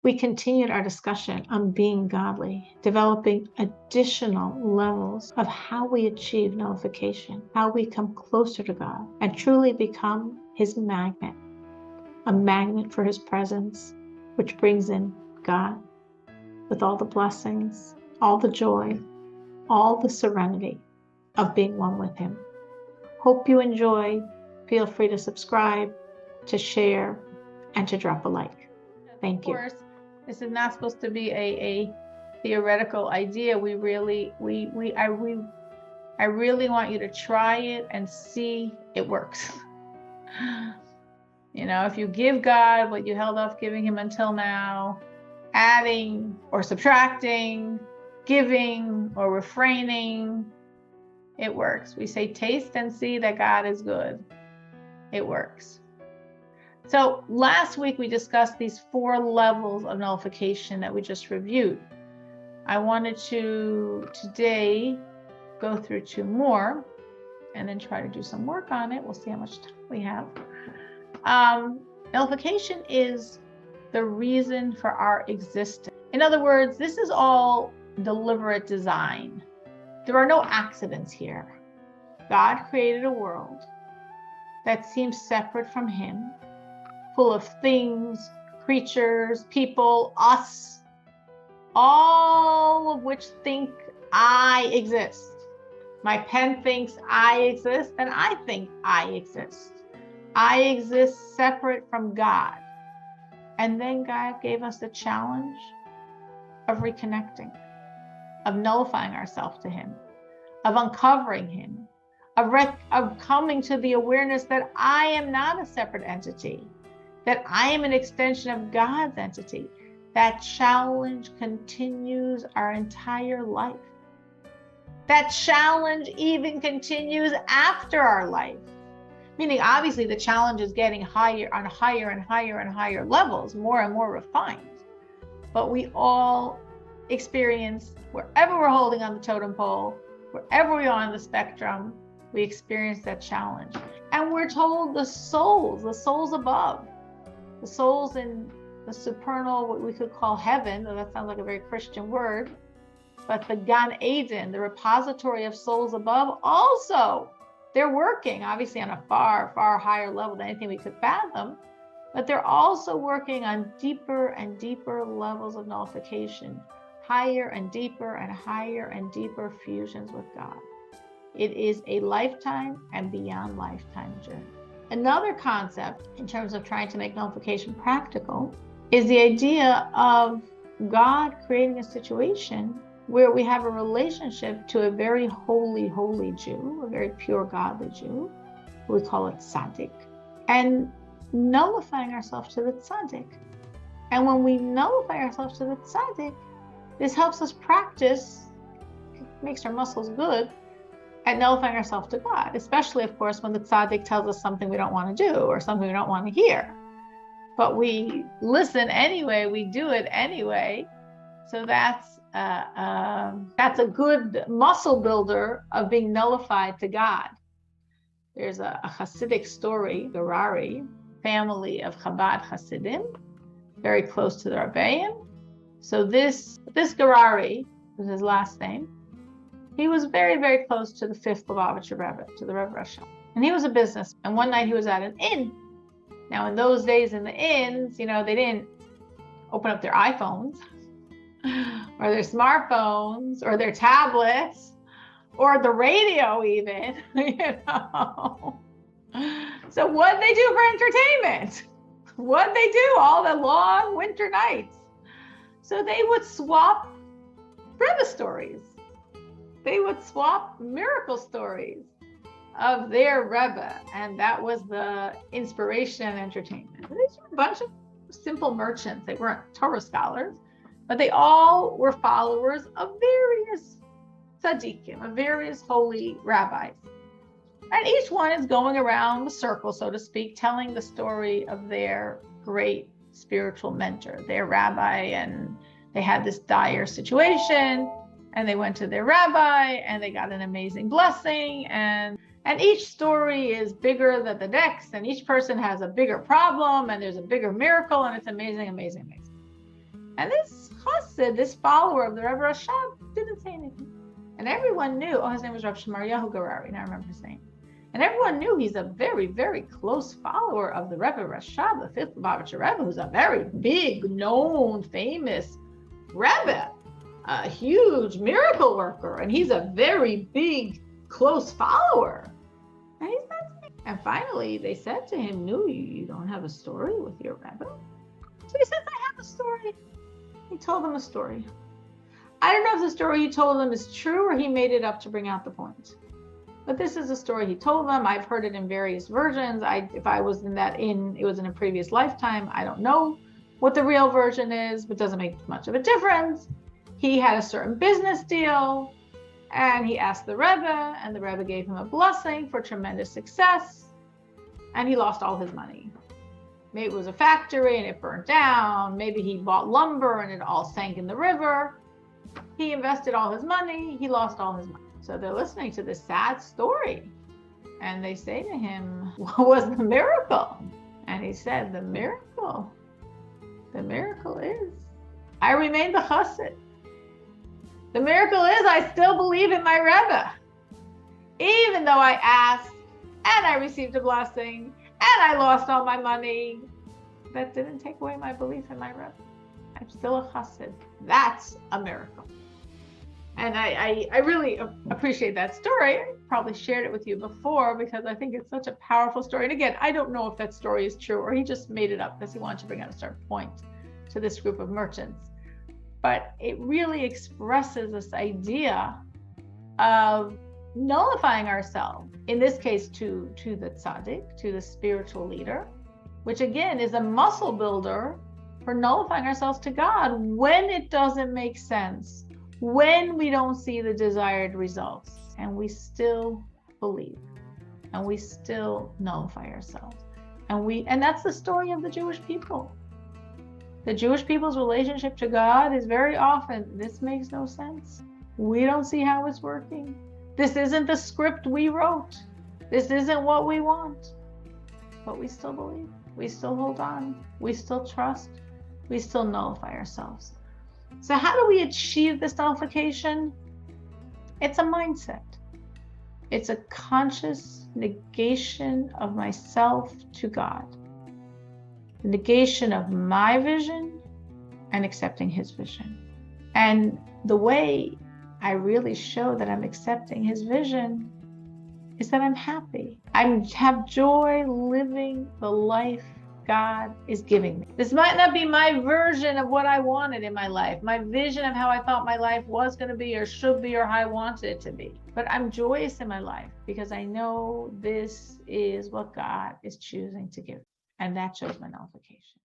we continued our discussion on being godly, developing additional levels of how we achieve nullification, how we come closer to God and truly become His magnet, a magnet for His presence, which brings in God with all the blessings, all the joy, all the serenity of being one with Him. Hope you enjoy. Feel free to subscribe, to share, and to drop a like. Thank you. Of course, this is not supposed to be a theoretical idea. I really want you to try it and see it works. If you give God what you held off giving Him until now, adding or subtracting, giving or refraining, it works. We say, taste and see that God is good. It works. So last week we discussed these 4 levels of nullification that we just reviewed. I wanted to today go through 2 more and then try to do some work on it. We'll see how much time we have. Nullification is the reason for our existence. In other words, this is all deliberate design. There are no accidents here. God created a world that seems separate from Him, full of things, creatures, people, us, all of which think I exist. My pen thinks I exist, and I think I exist. I exist separate from God. And then God gave us the challenge of reconnecting, of nullifying ourselves to Him, of uncovering Him, of coming to the awareness that I am not a separate entity, that I am an extension of God's entity. That challenge continues our entire life. That challenge even continues after our life. Meaning, obviously, the challenge is getting higher and higher and higher and higher levels, more and more refined. But we all experience, wherever we're holding on the totem pole, wherever we are on the spectrum, we experience that challenge. And we're told the souls above, the souls in the supernal, what we could call heaven, though that sounds like a very Christian word, but the Gan Eden, the repository of souls above, also, they're working, obviously, on a far, far higher level than anything we could fathom, but they're also working on deeper and deeper levels of nullification, higher and deeper fusions with God. It is a lifetime and beyond lifetime journey. Another concept in terms of trying to make nullification practical is the idea of God creating a situation where we have a relationship to a very holy Jew, a very pure, godly Jew, we call it tzaddik, and nullifying ourselves to the tzaddik. And when we nullify ourselves to the tzaddik, this helps us practice, makes our muscles good, at nullifying ourselves to God, especially, of course, when the tzaddik tells us something we don't want to do or something we don't want to hear. But we listen anyway, we do it anyway. So that's a good muscle builder of being nullified to God. There's a Hasidic story, Gerari, family of Chabad Hasidim, very close to the Rebbeim. So this Gerari was his last name. He was very, very close to the 5th Lubavitcher Rebbe, to the Rebbe Rashab. And he was a businessman. And one night he was at an inn. Now, in those days in the inns, they didn't open up their iPhones or their smartphones or their tablets or the radio even, So what'd they do for entertainment? What'd they do all the long winter nights? So they would swap Rebbe stories. They would swap miracle stories of their Rebbe, and that was the inspiration and entertainment. These were a bunch of simple merchants. They weren't Torah scholars, but they all were followers of various tzaddikim, of various holy rabbis. And each one is going around the circle, so to speak, telling the story of their great spiritual mentor, their rabbi, and they had this dire situation, and they went to their rabbi, and they got an amazing blessing, and each story is bigger than the next, and each person has a bigger problem, and there's a bigger miracle, and it's amazing, amazing, amazing. And this chassid, this follower of the Rebbe Rashab, didn't say anything. And everyone knew, his name was Rav Shemaryahu Garari, now I remember his name. And everyone knew he's a very, very close follower of the Rebbe Rashab, the fifth Lubavitcher Rebbe, who's a very big, known, famous Rebbe, a huge miracle worker. And he's a very big, close follower. And he's not saying. And finally, they said to him, no, you don't have a story with your Rebbe? So he says, I have a story. He told them a story. I don't know if the story he told them is true or he made it up to bring out the point. But this is a story he told them. I've heard it in various versions. If I was it was in a previous lifetime. I don't know what the real version is, but it doesn't make much of a difference. He had a certain business deal and he asked the Rebbe, and the Rebbe gave him a blessing for tremendous success, and he lost all his money. Maybe it was a factory and it burned down. Maybe he bought lumber and it all sank in the river. He invested all his money. He lost all his money. So they're listening to this sad story. And they say to him, what was the miracle? And he said, the miracle is, I remain the chassid. The miracle is, I still believe in my Rebbe. Even though I asked and I received a blessing and I lost all my money, that didn't take away my belief in my Rebbe. I'm still a chassid. That's a miracle. And I really appreciate that story. I probably shared it with you before because I think it's such a powerful story. And again, I don't know if that story is true or he just made it up because he wanted to bring out a certain point to this group of merchants. But it really expresses this idea of nullifying ourselves, in this case to the tzaddik, to the spiritual leader, which again is a muscle builder for nullifying ourselves to God when it doesn't make sense, when we don't see the desired results, and we still believe, and we still nullify ourselves. And that's the story of the Jewish people. The Jewish people's relationship to God is very often, this makes no sense. We don't see how it's working. This isn't the script we wrote. This isn't what we want. But we still believe. We still hold on. We still trust. We still nullify ourselves. So how do we achieve this nullification? It's a mindset. It's a conscious negation of myself to God. The negation of my vision and accepting his vision. And the way I really show that I'm accepting his vision is that I'm happy. I have joy living the life God is giving me. This might not be my version of what I wanted in my life, my vision of how I thought my life was going to be or should be or how I wanted it to be. But I'm joyous in my life because I know this is what God is choosing to give. And that shows my nullification.